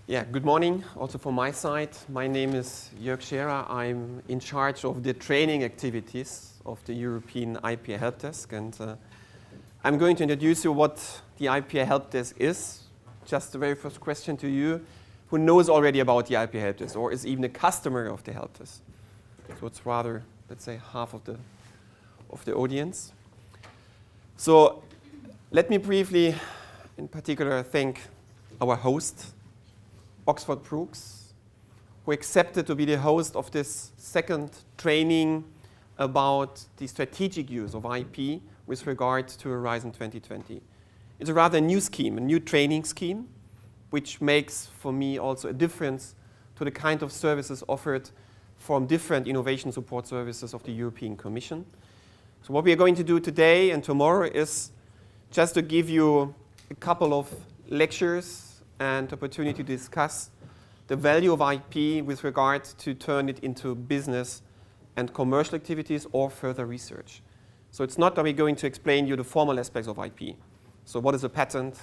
Yeah, good morning also from my side. My name is Jörg Scherer. I'm in charge of the training activities of the European IPA Helpdesk, and I'm going to introduce you what the IPA Helpdesk is. Just the very first question to you, who knows already about the IPA Helpdesk or is even a customer of the Helpdesk? So it's rather, let's say, half of the audience. So let me briefly, in particular, thank our host, Oxford Brooks, who accepted to be the host of this second training about the strategic use of IP with regard to Horizon 2020. It's a rather new scheme, a new training scheme, which makes for me also a difference to the kind of services offered from different innovation support services of the European Commission. So what we are going to do today and tomorrow is just to give you a couple of lectures and opportunity to discuss the value of IP with regard to turn it into business and commercial activities or further research. So it's not that we're going to explain you the formal aspects of IP. So what is a patent,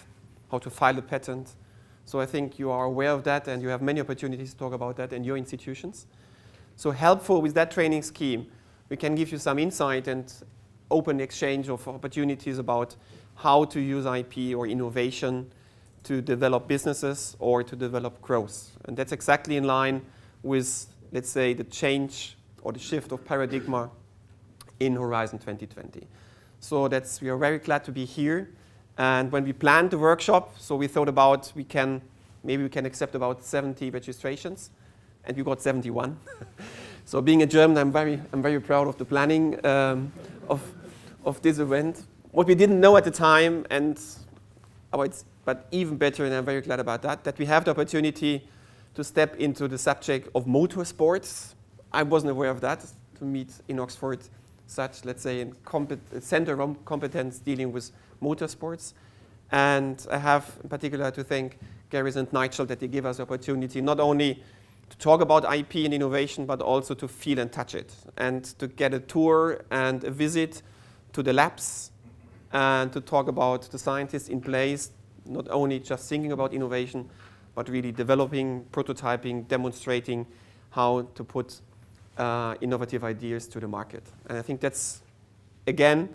how to file a patent. So I think you are aware of that and you have many opportunities to talk about that in your institutions. So helpful with that training scheme, we can give you some insight and open exchange of opportunities about how to use IP or innovation to develop businesses or to develop growth. And that's exactly in line with, let's say, the change or the shift of paradigm in Horizon 2020. So we are very glad to be here. And when we planned the workshop, so we thought about maybe we can accept about 70 registrations, and we got 71. So being a German, I'm very proud of the planning of this event. What we didn't know at the time, but even better, and I'm very glad about that we have the opportunity to step into the subject of motorsports. I wasn't aware of that, to meet in Oxford such, let's say, a center of competence dealing with motorsports. And I have in particular to thank Gareth and Nigel that they give us the opportunity not only to talk about IP and innovation, but also to feel and touch it, and to get a tour and a visit to the labs, and to talk about the scientists in place, not only just thinking about innovation, but really developing, prototyping, demonstrating how to put innovative ideas to the market. And I think that's, again,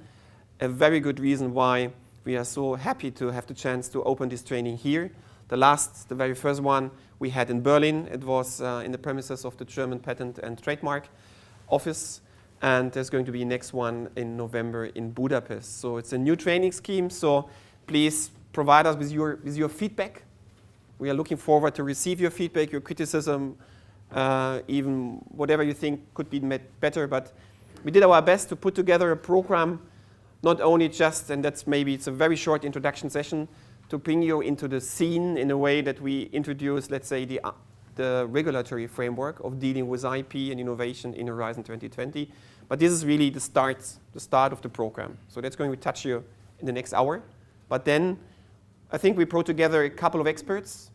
a very good reason why we are so happy to have the chance to open this training here. The very first one we had in Berlin. It was in the premises of the German Patent and Trademark Office. And there's going to be next one in November in Budapest. So it's a new training scheme. So please provide us with your feedback. We are looking forward to receive your feedback, your criticism, even whatever you think could be made better. But we did our best to put together a program, not only just, and it's a very short introduction session, to bring you into the scene in a way that we introduce, let's say, the regulatory framework of dealing with IP and innovation in Horizon 2020. But this is really the start of the program. So that's going to touch you in the next hour. But then I think we brought together a couple of experts,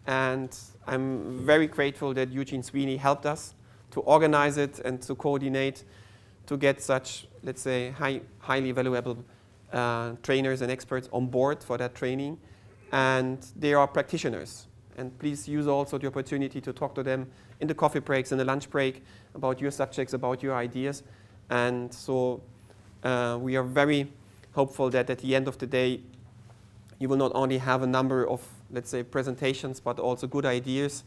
and I'm very grateful that Eugene Sweeney helped us to organize it and to coordinate to get such, let's say, highly valuable trainers and experts on board for that training. And they are practitioners. And please use also the opportunity to talk to them in the coffee breaks, in the lunch break, about your subjects, about your ideas. And so we are very hopeful that at the end of the day, you will not only have a number of, let's say, presentations, but also good ideas,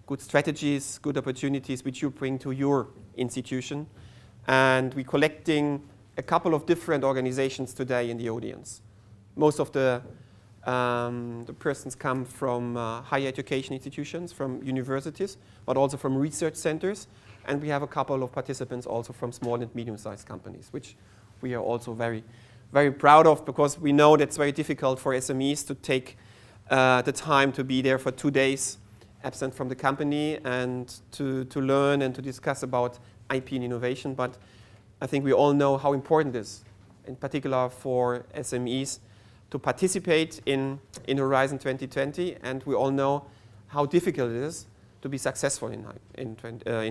good strategies, good opportunities which you bring to your institution. And we're collecting a couple of different organizations today in the audience. Most of the persons come from higher education institutions, from universities, but also from research centers. And we have a couple of participants also from small and medium-sized companies, which we are also very, very proud of, because we know that it's very difficult for SMEs to take the time to be there for 2 days absent from the company and to learn and to discuss about IP and innovation. But I think we all know how important it is, in particular for SMEs, to participate in Horizon 2020, and we all know how difficult it is to be successful in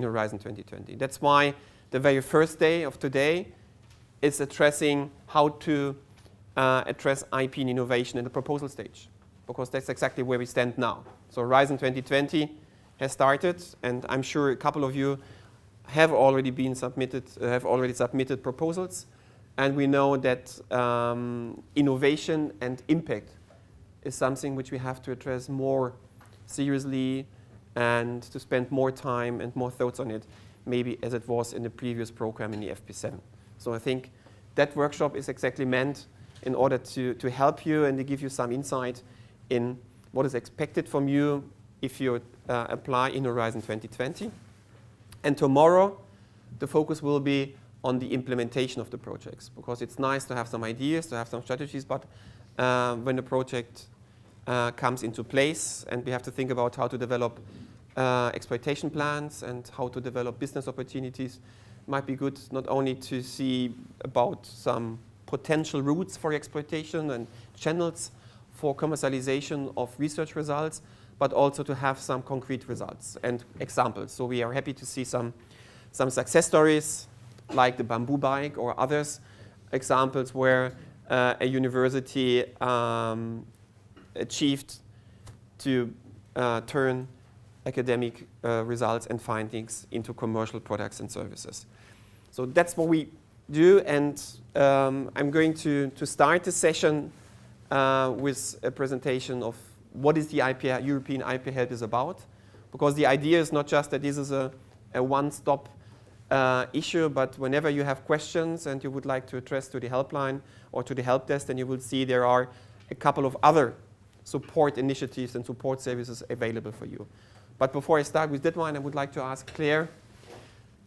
Horizon 2020. That's why the very first day of today is addressing how to address IP and innovation in the proposal stage. because that's exactly where we stand now. So Horizon 2020 has started, and I'm sure a couple of you have already submitted proposals, and we know that innovation and impact is something which we have to address more seriously and to spend more time and more thoughts on it, maybe as it was in the previous program in the FP7. So I think that workshop is exactly meant in order to help you and to give you some insight in what is expected from you if you apply in Horizon 2020. And tomorrow, the focus will be on the implementation of the projects, because it's nice to have some ideas, to have some strategies, but when the project comes into place and we have to think about how to develop exploitation plans and how to develop business opportunities, it might be good not only to see about some potential routes for exploitation and channels for commercialization of research results, but also to have some concrete results and examples. So we are happy to see some success stories like the bamboo bike or others, examples where a university achieved to turn academic results and findings into commercial products and services. So that's what we do, and I'm going to start the session with a presentation of what is the European IP Help is about, because the idea is not just that this is a one-stop issue, but whenever you have questions and you would like to address to the helpline or to the help desk, then you will see there are a couple of other support initiatives and support services available for you. But before I start with that one, I would like to ask Claire,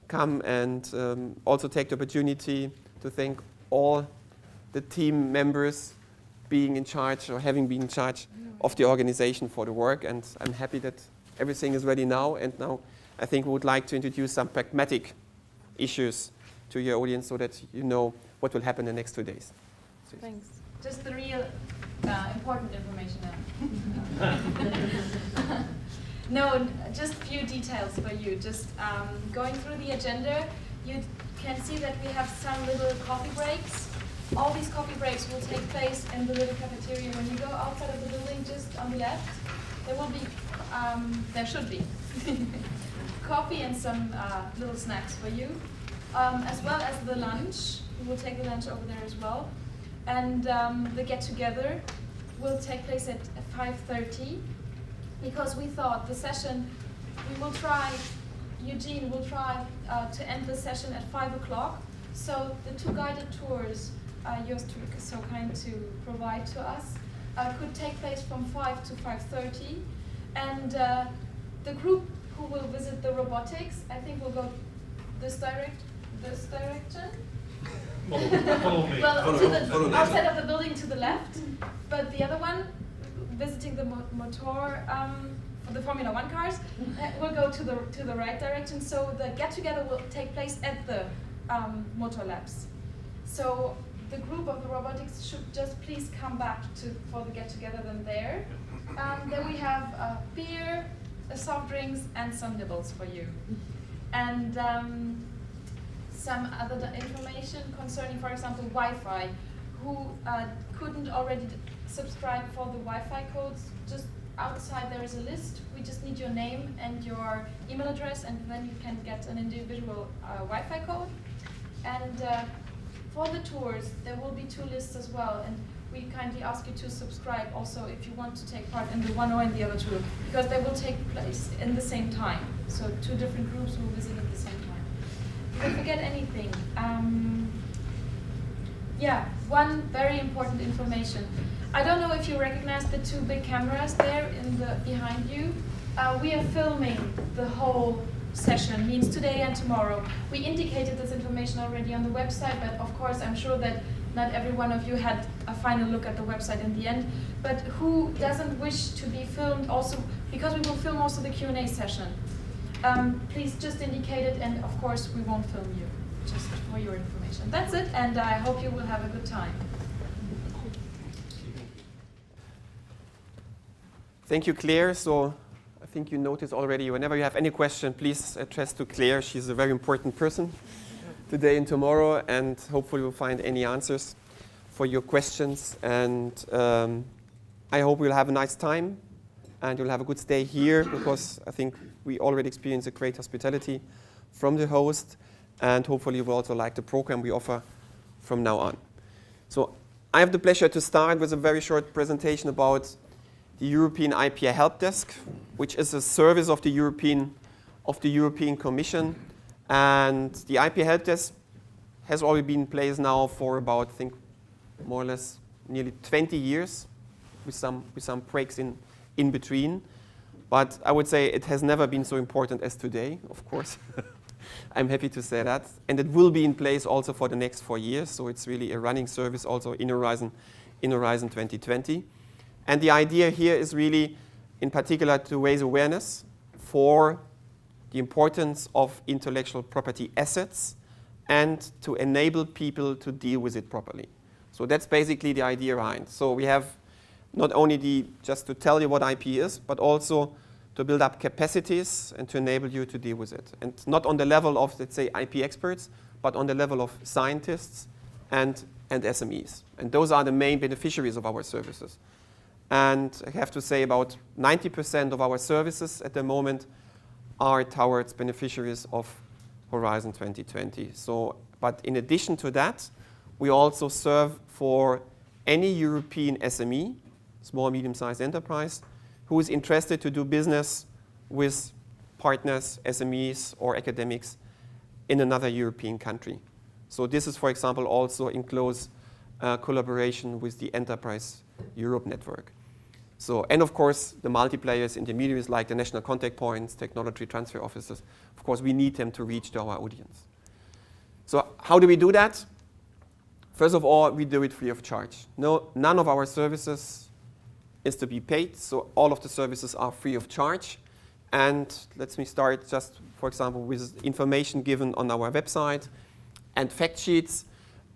come and also take the opportunity to thank all the team members being in charge or having been in charge of the organization for the work. And I'm happy that everything is ready now. And now I think we would like to introduce some pragmatic issues to your audience so that you know what will happen in the next 2 days. Thanks. Just the real important information now. No, just a few details for you. Just going through the agenda, you can see that we have some little coffee breaks. All these coffee breaks will take place in the little cafeteria. When you go outside of the building, just on the left, there will be, there should be, coffee and some little snacks for you, as well as the lunch. We will take the lunch over there as well. And the get-together will take place at 5:30, because we thought the session, we will try, Eugene will try to end the session at 5 o'clock. So the 2 guided tours you're so kind to provide to us could take place from 5 to 5:30. And the group who will visit the robotics, I think will go this direction. Follow me. Well, follow outside of the building to the left, but the other one, visiting the motor, the Formula 1 cars, will go to the right direction. So the get-together will take place at the motor labs. So the group of the robotics should just please come back for the get-together then there. Then we have beer, soft drinks, and some nibbles for you. And some other information concerning, for example, Wi-Fi. Who couldn't already subscribe for the Wi-Fi codes, just outside there is a list. We just need your name and your email address, and then you can get an individual Wi-Fi code. And for the tours, there will be 2 lists as well, and we kindly ask you to subscribe also if you want to take part in the one or in the other 2, because they will take place in the same time. So 2 different groups will visit at the same time. If you forget anything, yeah, one very important information. I don't know if you recognize the 2 big cameras there behind you. We are filming the whole session, means today and tomorrow. We indicated this information already on the website, but of course I'm sure that not every one of you had a final look at the website in the end. But who doesn't wish to be filmed also, because we will film also the Q&A session. Please just indicate it, and of course we won't film you, just for your information. That's it, and I hope you will have a good time. Thank you, Claire. So I think you noticed already, whenever you have any question, please address to Claire. She's a very important person today and tomorrow, and hopefully we'll find any answers for your questions. And I hope you'll have a nice time and you'll have a good stay here, because I think we already experienced a great hospitality from the host, and hopefully you will also like the program we offer from now on. So I have the pleasure to start with a very short presentation about the European IPA Helpdesk, which is a service of the European Commission. And the IPA Helpdesk has already been in place now for about, I think, more or less nearly 20 years, with some breaks in between. But I would say it has never been so important as today, of course. I'm happy to say that. And it will be in place also for the next 4 years. So it's really a running service also in Horizon 2020. And the idea here is really, in particular, to raise awareness for the importance of intellectual property assets and to enable people to deal with it properly. So that's basically the idea behind. So we have not only just to tell you what IP is, but also to build up capacities and to enable you to deal with it. And not on the level of, let's say, IP experts, but on the level of scientists and SMEs. And those are the main beneficiaries of our services. And I have to say about 90% of our services at the moment are towards beneficiaries of Horizon 2020. So, but in addition to that, we also serve for any European SME, small, medium-sized enterprise, who is interested to do business with partners, SMEs, or academics in another European country. So this is, for example, also in close collaboration with the Enterprise Europe network. So, and of course, the multiplayers, intermediaries like the national contact points, technology transfer offices, of course, we need them to reach to our audience. So how do we do that? First of all, we do it free of charge. None of our services is to be paid, so all of the services are free of charge. And let me start just, for example, with information given on our website and fact sheets.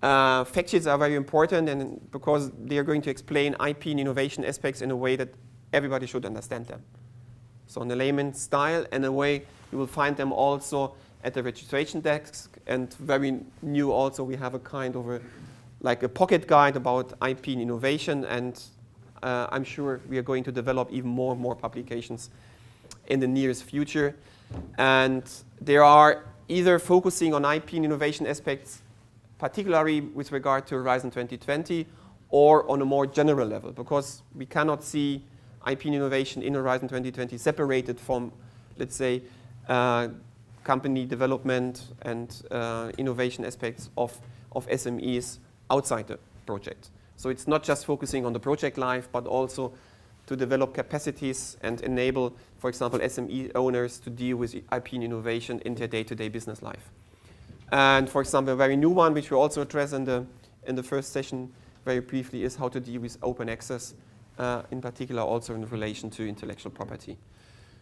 Fact sheets are very important, and because they are going to explain IP and innovation aspects in a way that everybody should understand them. So in a layman's style, and a way you will find them also at the registration desk. And very new also, we have a kind of like a pocket guide about IP and innovation, and I'm sure we are going to develop even more and more publications in the nearest future. And they are either focusing on IP and innovation aspects, particularly with regard to Horizon 2020, or on a more general level, because we cannot see IP and innovation in Horizon 2020 separated from, let's say, company development and innovation aspects of SMEs outside the project. So it's not just focusing on the project life, but also to develop capacities and enable, for example, SME owners to deal with IP and innovation in their day-to-day business life. And for example, a very new one, which we also address in the first session very briefly, is how to deal with open access, in particular also in relation to intellectual property.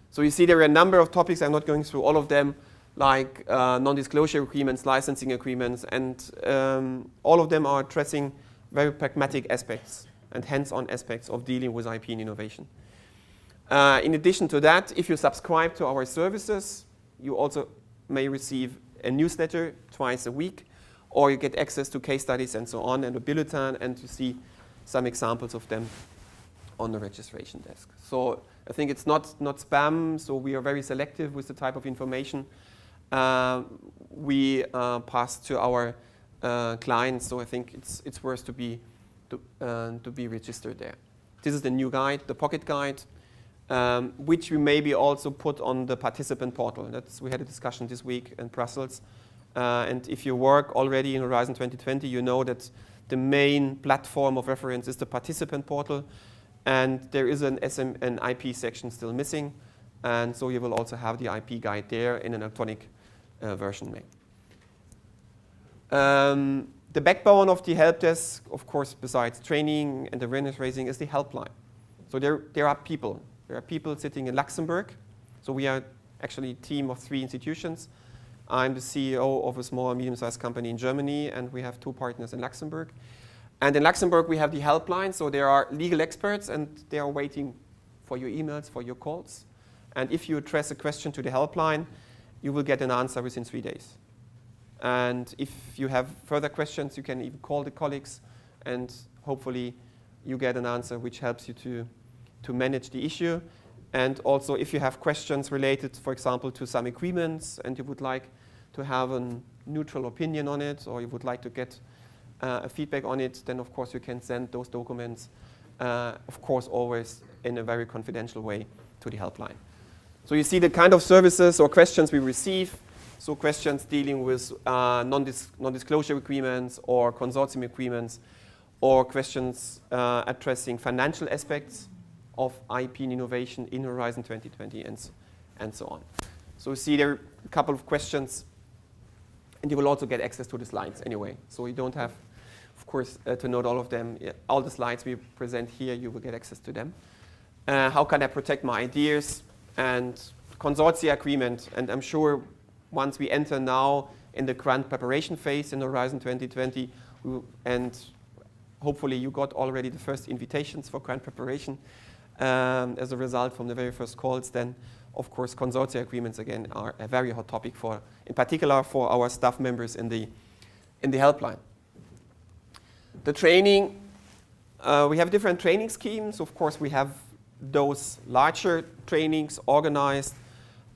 So you see there are a number of topics. I'm not going through all of them, like non-disclosure agreements, licensing agreements, and all of them are addressing very pragmatic aspects and hands-on aspects of dealing with IP and innovation. In addition to that, if you subscribe to our services, you also may receive a newsletter twice a week, or you get access to case studies and so on, and a bulletin, and you see some examples of them on the registration desk. So I think it's not spam, so we are very selective with the type of information we pass to our clients. So I think it's worth to be registered there. This is the new guide, the pocket guide, which we maybe also put on the participant portal. We had a discussion this week in Brussels. And if you work already in Horizon 2020, you know that the main platform of reference is the participant portal. And there is an IP section still missing. And so you will also have the IP guide there in an electronic version. The backbone of the help desk, of course, besides training and awareness raising, is the helpline. So there are people. There are people sitting in Luxembourg. So we are actually a team of 3 institutions. I'm the CEO of a small and medium-sized company in Germany, and we have 2 partners in Luxembourg. And in Luxembourg, we have the helpline. So there are legal experts, and they are waiting for your emails, for your calls. And if you address a question to the helpline, you will get an answer within 3 days. And if you have further questions, you can even call the colleagues, and hopefully you get an answer which helps you to manage the issue. And also if you have questions related, for example, to some agreements and you would like to have a neutral opinion on it, or you would like to get a feedback on it, then of course you can send those documents, of course always in a very confidential way to the helpline. So you see the kind of services or questions we receive. So questions dealing with non-disclosure agreements or consortium agreements, or questions addressing financial aspects of IP and innovation in Horizon 2020 and so on. So you see there are a couple of questions, and you will also get access to the slides anyway. So you don't have, of course, to note all of them. All the slides we present here, you will get access to them. How can I protect my ideas? And consortia agreement, and I'm sure once we enter now in the grant preparation phase in Horizon 2020, and hopefully you got already the first invitations for grant preparation as a result from the very first calls, then of course consortia agreements again are a very hot topic for, in particular for our staff members in the helpline. The training, we have different training schemes. Of course we have those larger trainings organized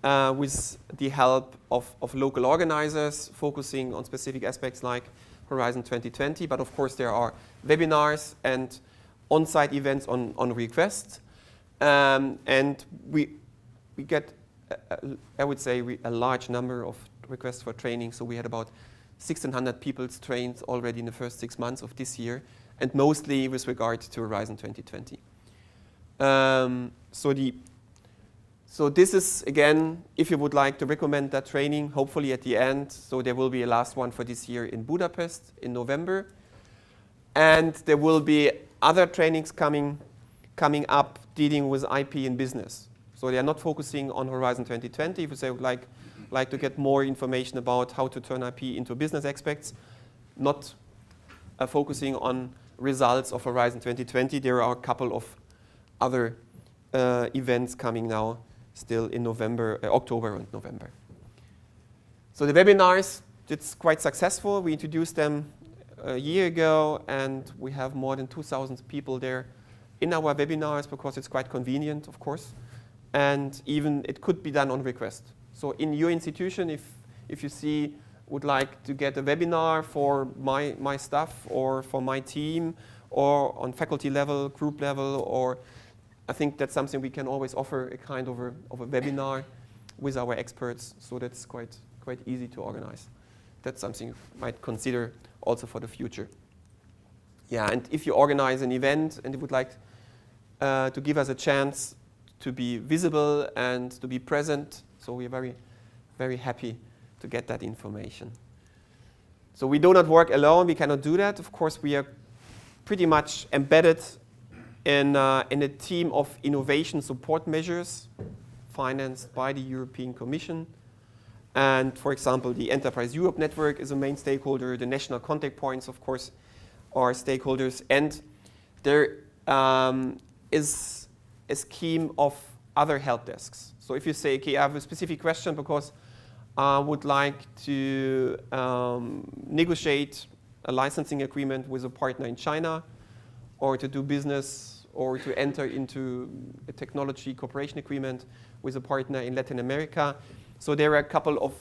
with the help of local organizers focusing on specific aspects like Horizon 2020, but of course there are webinars and on-site events on request. And we get, I would say, a large number of requests for training. So we had about 1,600 people trained already in the first 6 months of this year, and mostly with regard to Horizon 2020. So this is, again, if you would like to recommend that training, hopefully at the end. So there will be a last one for this year in Budapest in November. And there will be other trainings coming up dealing with IP in business. So they are not focusing on Horizon 2020. If they would like to get more information about how to turn IP into business aspects, not focusing on results of Horizon 2020, there are a couple of other events coming now still in October and November. So the webinars, it's quite successful. We introduced them a year ago, and we have more than 2,000 people there in our webinars because it's quite convenient, of course. And even it could be done on request. So in your institution, if you would like to get a webinar for my staff or for my team or on faculty level, group level, or I think that's something we can always offer a kind of a webinar with our experts. So that's quite easy to organize. That's something you might consider also for the future. Yeah, and if you organize an event and you would like to give us a chance to be visible and to be present, so we're very, very happy to get that information. So we do not work alone. We cannot do that. Of course, we are pretty much embedded in a team of innovation support measures financed by the European Commission. And for example, the Enterprise Europe Network is a main stakeholder. The national contact points, of course, are stakeholders. And there is a scheme of other help desks. So if you say, okay, I have a specific question because I would like to negotiate a licensing agreement with a partner in China, or to do business, or to enter into a technology cooperation agreement with a partner in Latin America. So there are a couple of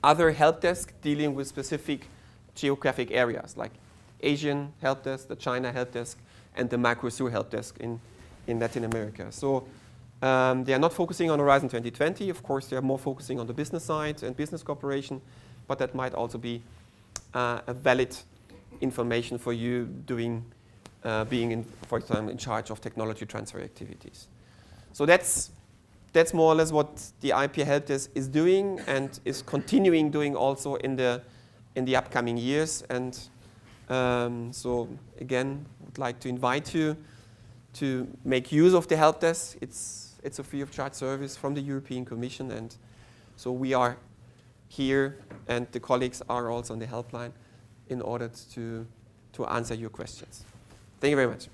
other help desks dealing with specific geographic areas, like Asian help desk, the China help desk, and the Mercosur help desk in Latin America. So they are not focusing on Horizon 2020. Of course, they are more focusing on the business side and business cooperation, but that might also be a valid information for you being, for example, in charge of technology transfer activities. So that's more or less what the IP Helpdesk is doing and is continuing doing also in the upcoming years. And so again, would like to invite you to make use of the Helpdesk. It's a free of charge service from the European Commission, and so we are here, and the colleagues are also on the helpline in order to answer your questions. Thank you very much.